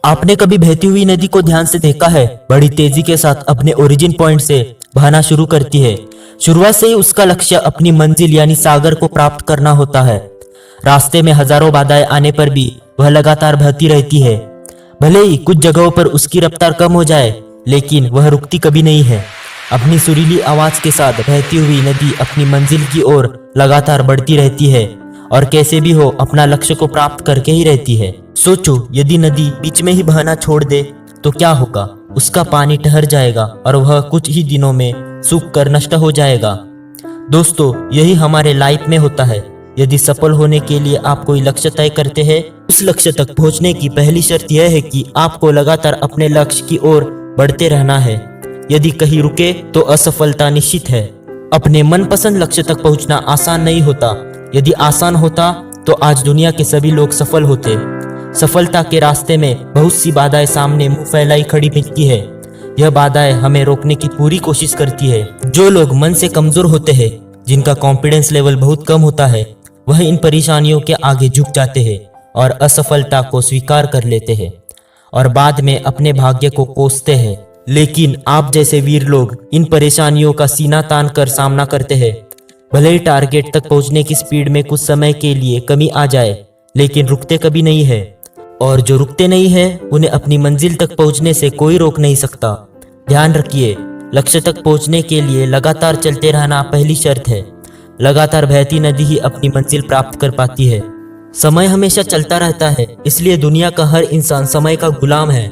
आपने कभी बहती हुई नदी को ध्यान से देखा है? बड़ी तेजी के साथ अपने ओरिजिन पॉइंट से बहना शुरू करती है। शुरुआत से ही उसका लक्ष्य अपनी मंजिल यानी सागर को प्राप्त करना होता है। रास्ते में हजारों बाधाएं आने पर भी वह लगातार बहती रहती है। भले ही कुछ जगहों पर उसकी रफ्तार कम हो जाए, लेकिन वह रुकती कभी नहीं है। अपनी सुरीली आवाज के साथ बहती हुई नदी अपनी मंजिल की ओर लगातार बढ़ती रहती है और कैसे भी हो अपना लक्ष्य को प्राप्त करके ही रहती है। सोचो, यदि नदी बीच में ही बहना छोड़ दे तो क्या होगा? उसका पानी ठहर जाएगा और वह कुछ ही दिनों में सूख कर नष्ट हो जाएगा। दोस्तों, यही हमारे लाइफ में होता है। यदि सफल होने के लिए आप कोई लक्ष्य तय करते हैं, उस लक्ष्य तक पहुंचने की पहली शर्त यह है कि आपको लगातार अपने लक्ष्य की ओर बढ़ते रहना है। यदि कहीं रुके तो असफलता निश्चित है। अपने मनपसंद लक्ष्य तक पहुंचना आसान नहीं होता। यदि आसान होता तो आज दुनिया के सभी लोग सफल होते। सफलता के रास्ते में बहुत सी बाधाएं सामने मुंह फैलाई खड़ी मिलती है। यह बाधाएं हमें रोकने की पूरी कोशिश करती है। जो लोग मन से कमजोर होते हैं, जिनका कॉन्फिडेंस लेवल बहुत कम होता है, वह इन परेशानियों के आगे झुक जाते हैं और असफलता को स्वीकार कर लेते हैं और बाद में अपने भाग्य को कोसते हैं। लेकिन आप जैसे वीर लोग इन परेशानियों का सीना तान कर सामना करते हैं। भले ही टारगेट तक पहुंचने की स्पीड में कुछ समय के लिए कमी आ जाए, लेकिन रुकते कभी नहीं है। और जो रुकते नहीं है, उन्हें अपनी मंजिल तक पहुंचने से कोई रोक नहीं सकता। ध्यान रखिए, लक्ष्य तक पहुंचने के लिए लगातार चलते रहना पहली शर्त है। लगातार बहती नदी ही अपनी मंजिल प्राप्त कर पाती है। समय हमेशा चलता रहता है, इसलिए दुनिया का हर इंसान समय का गुलाम है।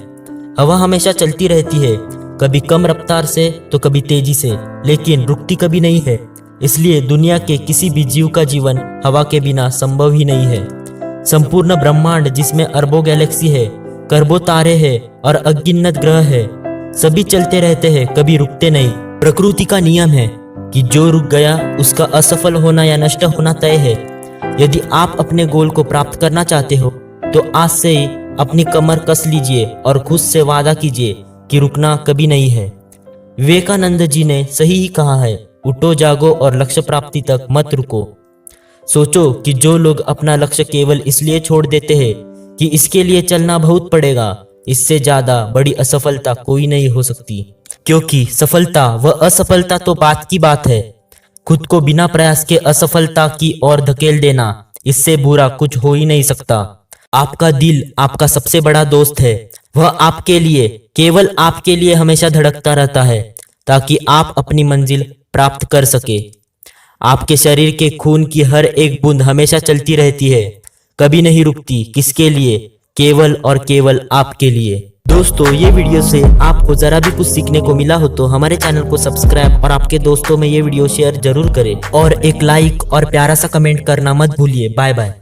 हवा हमेशा चलती रहती है, कभी कम रफ्तार से तो कभी तेजी से, लेकिन रुकती कभी नहीं है। इसलिए दुनिया के किसी भी जीव का जीवन हवा के बिना संभव ही नहीं है। संपूर्ण ब्रह्मांड, जिसमें अरबों गैलेक्सी है, करोड़ों तारे हैं और अगिनत ग्रह है, सभी चलते रहते हैं, कभी रुकते नहीं। प्रकृति का नियम है कि जो रुक गया उसका असफल होना या नष्ट होना तय है। यदि आप अपने गोल को प्राप्त करना चाहते हो तो आज से ही अपनी कमर कस लीजिए और खुद से वादा कीजिए कि रुकना कभी नहीं है। विवेकानंद जी ने सही ही कहा है, उठो जागो और लक्ष्य प्राप्ति तक मत रुको। सोचो कि जो लोग अपना लक्ष्य केवल इसलिए छोड़ देते हैं कि इसके लिए चलना बहुत पड़ेगा, इससे ज्यादा बड़ी असफलता कोई नहीं हो सकती। क्योंकि सफलता व असफलता तो बात की बात है। खुद को बिना प्रयास के असफलता की ओर धकेल देना, इससे बुरा कुछ हो ही नहीं सकता। आपका दिल आपका सबसे बड़ा दोस्त है। वह आपके लिए, केवल आपके लिए हमेशा धड़कता रहता है ताकि आप अपनी मंजिल प्राप्त कर सके। आपके शरीर के खून की हर एक बूंद हमेशा चलती रहती है, कभी नहीं रुकती। किसके लिए? केवल और केवल आपके लिए। दोस्तों, ये वीडियो से आपको जरा भी कुछ सीखने को मिला हो तो हमारे चैनल को सब्सक्राइब और आपके दोस्तों में ये वीडियो शेयर जरूर करें और एक लाइक और प्यारा सा कमेंट करना मत भूलिए। Bye bye.